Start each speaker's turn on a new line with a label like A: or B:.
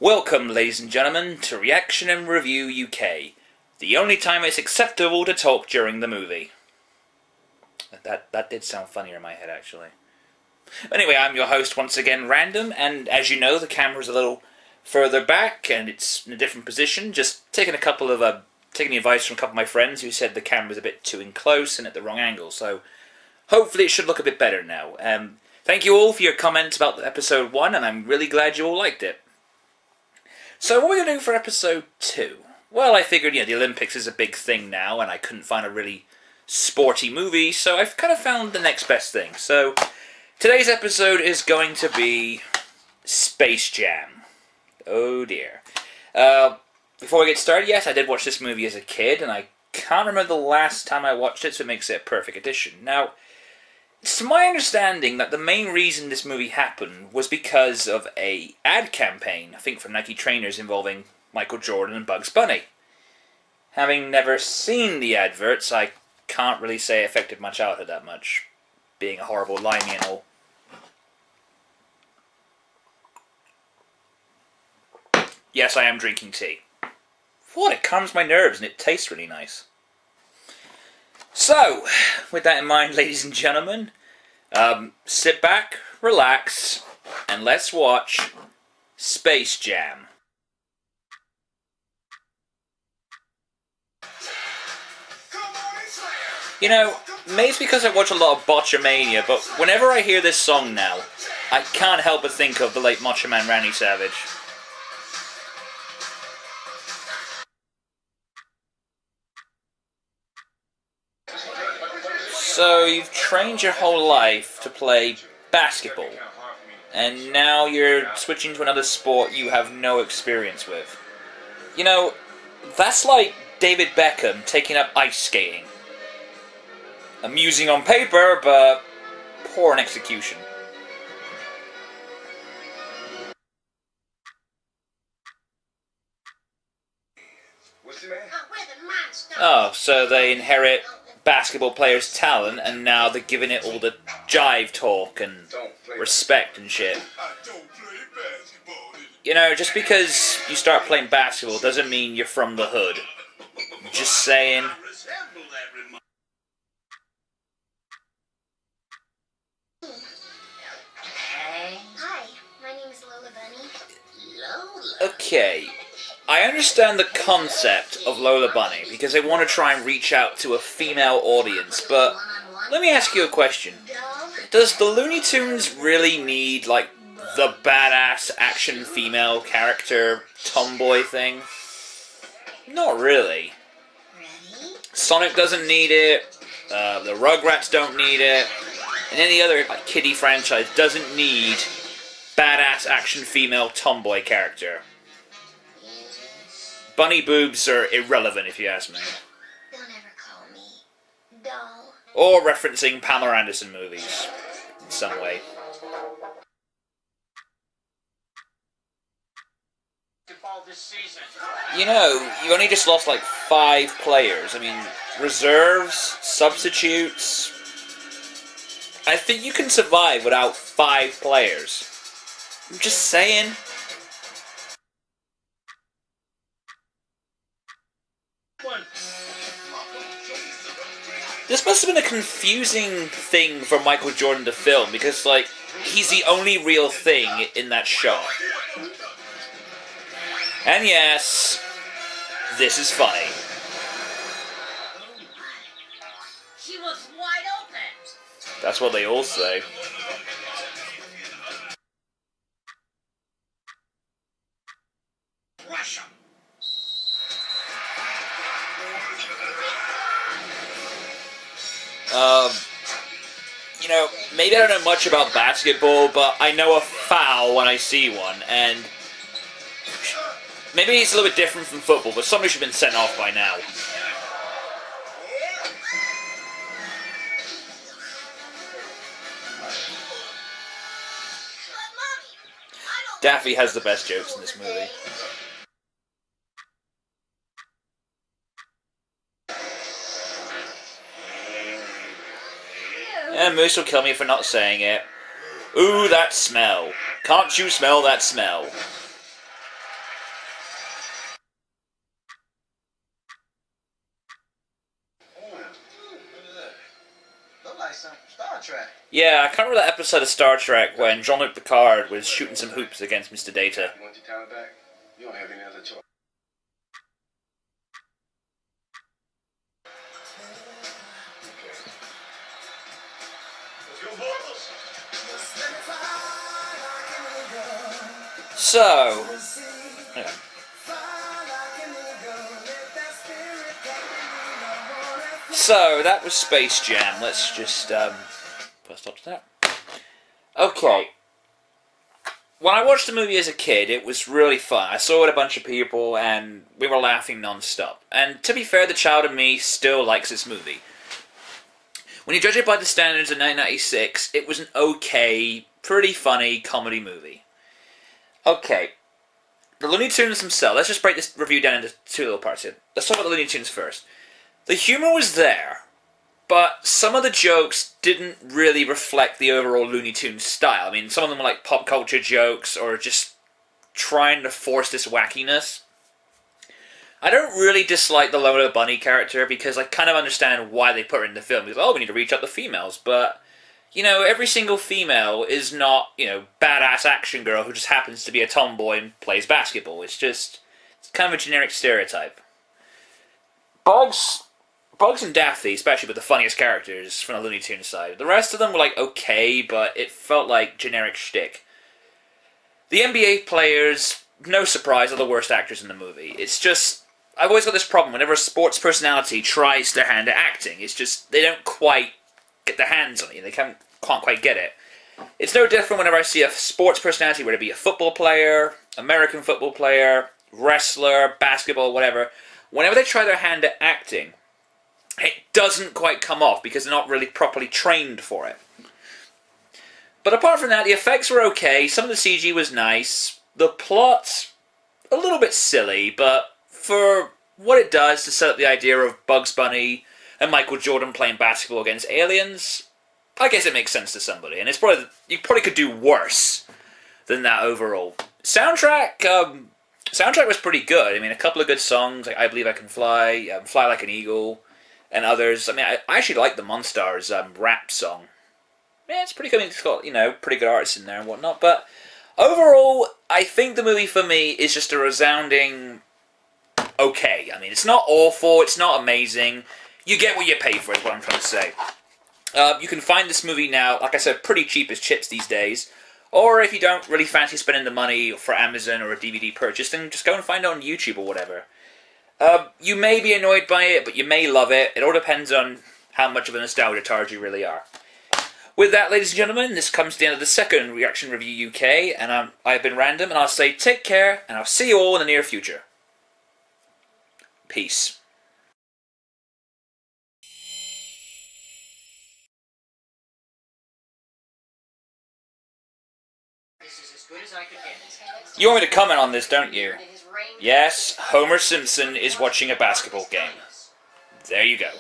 A: Welcome, ladies and gentlemen, to Reaction and Review UK, the only time it's acceptable to talk during the movie. That did sound funnier in my head, actually. Anyway, I'm your host once again, Random, and as you know, the camera's a little further back, and it's in a different position, just taking taking the advice from a couple of my friends who said the camera's a bit too in close and at the wrong angle, so hopefully it should look a bit better now. Thank you all for your comments about episode 1, and I'm really glad you all liked it. So what are we going to do for episode 2? Well, I figured, the Olympics is a big thing now, and I couldn't find a really sporty movie, so I've kind of found the next best thing. So today's episode is going to be Space Jam. Oh dear. Before we get started, yes, I did watch this movie as a kid, and I can't remember the last time I watched it, so it makes it a perfect addition. Now, it's to my understanding that the main reason this movie happened was because of an ad campaign, I think from Nike trainers, involving Michael Jordan and Bugs Bunny. Having never seen the adverts, I can't really say it affected my childhood that much, being a horrible limey and all. Yes, I am drinking tea. What? It calms my nerves and it tastes really nice. So, with that in mind, ladies and gentlemen, sit back, relax, and let's watch Space Jam. Maybe it's because I watch a lot of Botchamania, but whenever I hear this song now, I can't help but think of the late Macho Man Randy Savage. So, you've trained your whole life to play basketball, and now you're switching to another sport you have no experience with. That's like David Beckham taking up ice skating. Amusing on paper, but poor in execution. Oh, so they inherit basketball players' talent, and now they're giving it all the jive talk and respect and shit. Just because you start playing basketball doesn't mean you're from the hood. Just saying.
B: Hi, my name is Lola Bunny.
A: Okay. I understand the concept of Lola Bunny, because they want to try and reach out to a female audience, but let me ask you a question. Does the Looney Tunes really need, the badass action female character tomboy thing? Not really. Sonic doesn't need it, the Rugrats don't need it, and any other kiddie franchise doesn't need badass action female tomboy character. Bunny boobs are irrelevant, if you ask me.
B: Don't ever call me doll.
A: Or referencing Pamela Anderson movies, in some way. You only just lost 5 players. I mean, reserves, substitutes. I think you can survive without 5 players. I'm just saying. This must have been a confusing thing for Michael Jordan to film, because, he's the only real thing in that shot. And yes, this is funny.
B: She was wide open.
A: That's what they all say.
B: Russia.
A: Maybe I don't know much about basketball, but I know a foul when I see one, and maybe it's a little bit different from football, but somebody should have been sent off by now. Daffy has the best jokes in this movie. And Moose will kill me for not saying it. Ooh, that smell. Can't you smell that smell?
C: Trek.
A: Yeah, I can't remember that episode of Star Trek when Jean-Luc Picard was shooting some hoops against Mr. Data.
C: You want your talent back? You don't have any other choice.
A: So, yeah. So that was Space Jam. Let's just put a stop to that. Okay. When I watched the movie as a kid, it was really fun. I saw it with a bunch of people, and we were laughing non-stop. And to be fair, the child in me still likes this movie. When you judge it by the standards of 1996, it was an okay, pretty funny comedy movie. Okay. The Looney Tunes themselves, let's just break this review down into two little parts here. Let's talk about the Looney Tunes first. The humor was there, but some of the jokes didn't really reflect the overall Looney Tunes style. I mean, some of them were like pop culture jokes, or just trying to force this wackiness. I don't really dislike the Lola Bunny character, because I kind of understand why they put her in the film. Because, oh, we need to reach out to females, but, you know, every single female is not, you know, badass action girl who just happens to be a tomboy and plays basketball. It's kind of a generic stereotype. Bugs and Daffy, especially, were the funniest characters from the Looney Tunes side. The rest of them were, like, okay, but it felt like generic shtick. The NBA players, no surprise, are the worst actors in the movie. It's just, I've always got this problem. Whenever a sports personality tries their hand at acting, it's just, they don't quite get their hands on it. They can't quite get it. It's no different whenever I see a sports personality, whether it be a football player, American football player, wrestler, basketball, whatever. Whenever they try their hand at acting, it doesn't quite come off because they're not really properly trained for it. But apart from that, the effects were okay, some of the CG was nice, the plot, a little bit silly, but for what it does to set up the idea of Bugs Bunny and Michael Jordan playing basketball against aliens, I guess it makes sense to somebody, and you probably could do worse than that overall. Soundtrack was pretty good. I mean, a couple of good songs, like I Believe I Can Fly, Fly Like an Eagle, and others. I mean, I actually like the Monstars rap song. Yeah, it's pretty good. I mean, it's got, you know, pretty good artists in there and whatnot. But overall, I think the movie for me is just a resounding okay. I mean, it's not awful. It's not amazing. You get what you pay for, is what I'm trying to say. You can find this movie now, like I said, pretty cheap as chips these days. Or if you don't really fancy spending the money for Amazon or a DVD purchase, then just go and find it on YouTube or whatever. You may be annoyed by it, but you may love it. It all depends on how much of a nostalgia tard you really are. With that, ladies and gentlemen, this comes to the end of the second Reaction Review UK, and I've been Random, and I'll say take care, and I'll see you all in the near future. Peace.
D: This is as good as I could get.
A: You want me to comment on this, don't you? Yes, Homer Simpson is watching a basketball game. There you go.